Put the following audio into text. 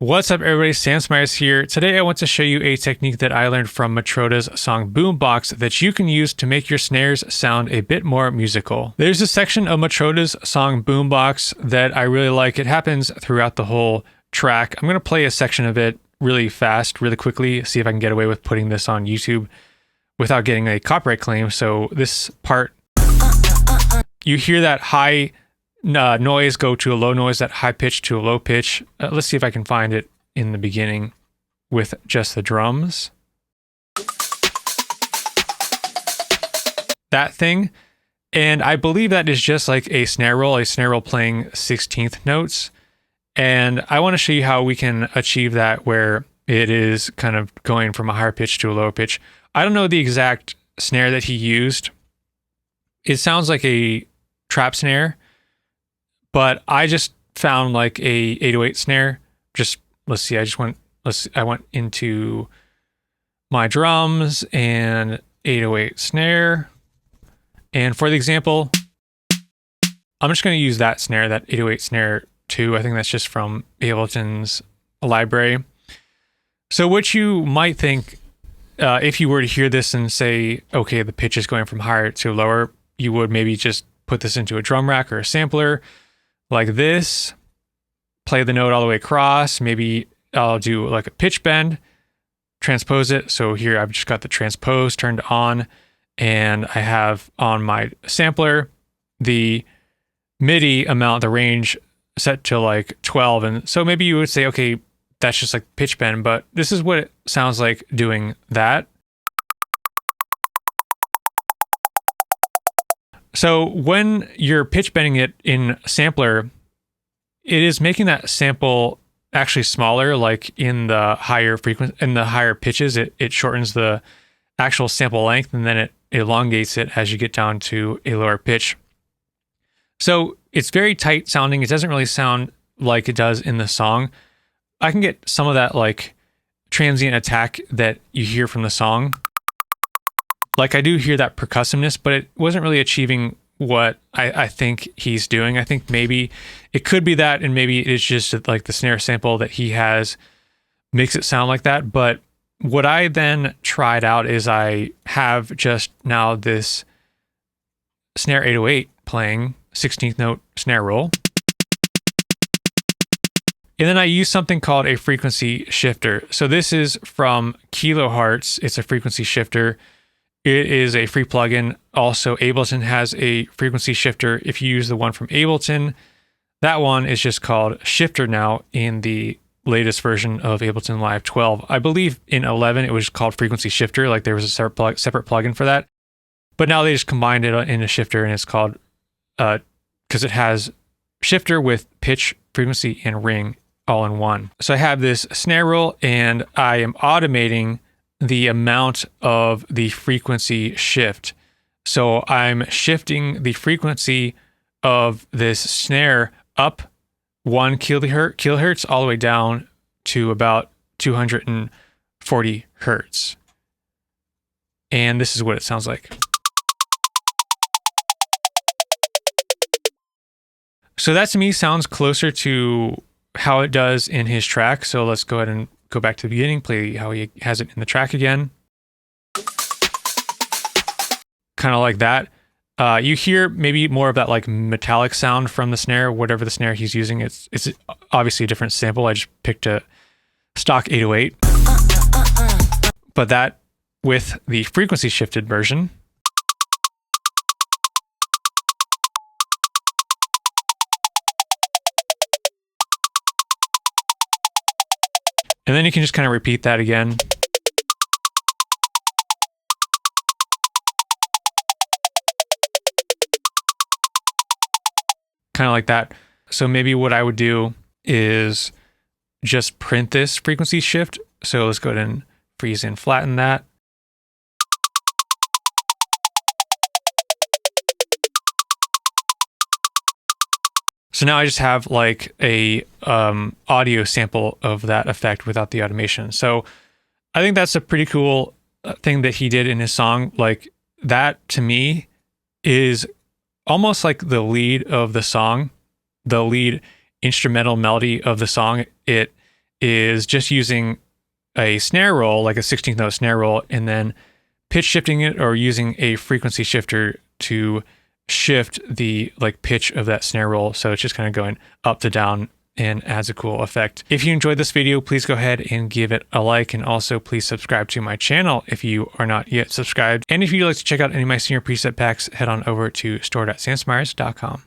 What's up, everybody? Sam Smyers here. Today I want to show you a technique that I learned from Matroda's song Boombox that you can use to make your snares sound a bit more musical. There's a section of Matroda's song Boombox that I really like. It happens throughout the whole track. I'm going to play a section of it really fast, really quickly, see if I can get away with putting this on YouTube without getting a copyright claim. So this part, you hear that high noise go to a low noise, that high pitch to a low pitch. Let's see if I can find it in the beginning with just the drums. That thing. And I believe that is just like a snare roll playing 16th notes. And I want to show you how we can achieve that where it is kind of going from a higher pitch to a lower pitch. I don't know the exact snare that he used. It sounds like a trap snare, but I just found like a 808 snare. Just let's see. I went into my drums and 808 snare. And for the example, I'm just going to use that snare, that 808 snare 2. I think that's just from Ableton's library. So what you might think, if you were to hear this and say, okay, the pitch is going from higher to lower, you would maybe just put this into a drum rack or a sampler like this, play the note all the way across. Maybe I'll do like a pitch bend, transpose it. So here I've just got the transpose turned on, and I have on my sampler the MIDI amount, the range set to like 12. And so maybe you would say, okay, that's just like pitch bend, but this is what it sounds like doing that. So when you're pitch bending it in sampler, it is making that sample actually smaller. Like in the higher frequency, in the higher pitches, it shortens the actual sample length, and then it elongates it as you get down to a lower pitch. So it's very tight sounding. It doesn't really sound like it does in the song. I can get some of that like transient attack that you hear from the song. Like I do hear that percussiveness, but it wasn't really achieving what I think he's doing. I think maybe it could be that, and maybe it's just like the snare sample that he has makes it sound like that. But what I then tried out is I have just now this snare 808 playing 16th note snare roll. And then I use something called a frequency shifter. So this is from Kilohertz. It's a frequency shifter. It is a free plugin. Also, Ableton has a frequency shifter. If you use the one from Ableton, that one is just called Shifter now in the latest version of Ableton Live 12. I believe in 11 it was called Frequency Shifter, like there was a separate plugin for that. But now they just combined it in a shifter, and it's called, because it has shifter with pitch, frequency, and ring all in one. So I have this snare roll, and I am automating the amount of the frequency shift. So I'm shifting the frequency of this snare up 1 kilohertz all the way down to about 240 hertz. And this is what it sounds like. So that to me sounds closer to how it does in his track. So let's go ahead and go back to the beginning, play how he has it in the track again. Kind of like that. You hear maybe more of that like metallic sound from the snare, whatever the snare he's using. It's obviously a different sample. I just picked a stock 808. But that with the frequency shifted version. And then you can just kind of repeat that again. Kind of like that. So maybe what I would do is just print this frequency shift. So let's go ahead and freeze and flatten that. So now I just have like a audio sample of that effect without the automation. So I think that's a pretty cool thing that he did in his song. Like that to me is almost like the lead of the song, the lead instrumental melody of the song. It is just using a snare roll, like a 16th note snare roll, and then pitch shifting it or using a frequency shifter to shift the like pitch of that snare roll. So it's just kind of going up to down and adds a cool effect. If you enjoyed this video, please go ahead and give it a like, and also please subscribe to my channel if you are not yet subscribed. And if you'd like to check out any of my senior preset packs, head on over to store.samsmyers.com.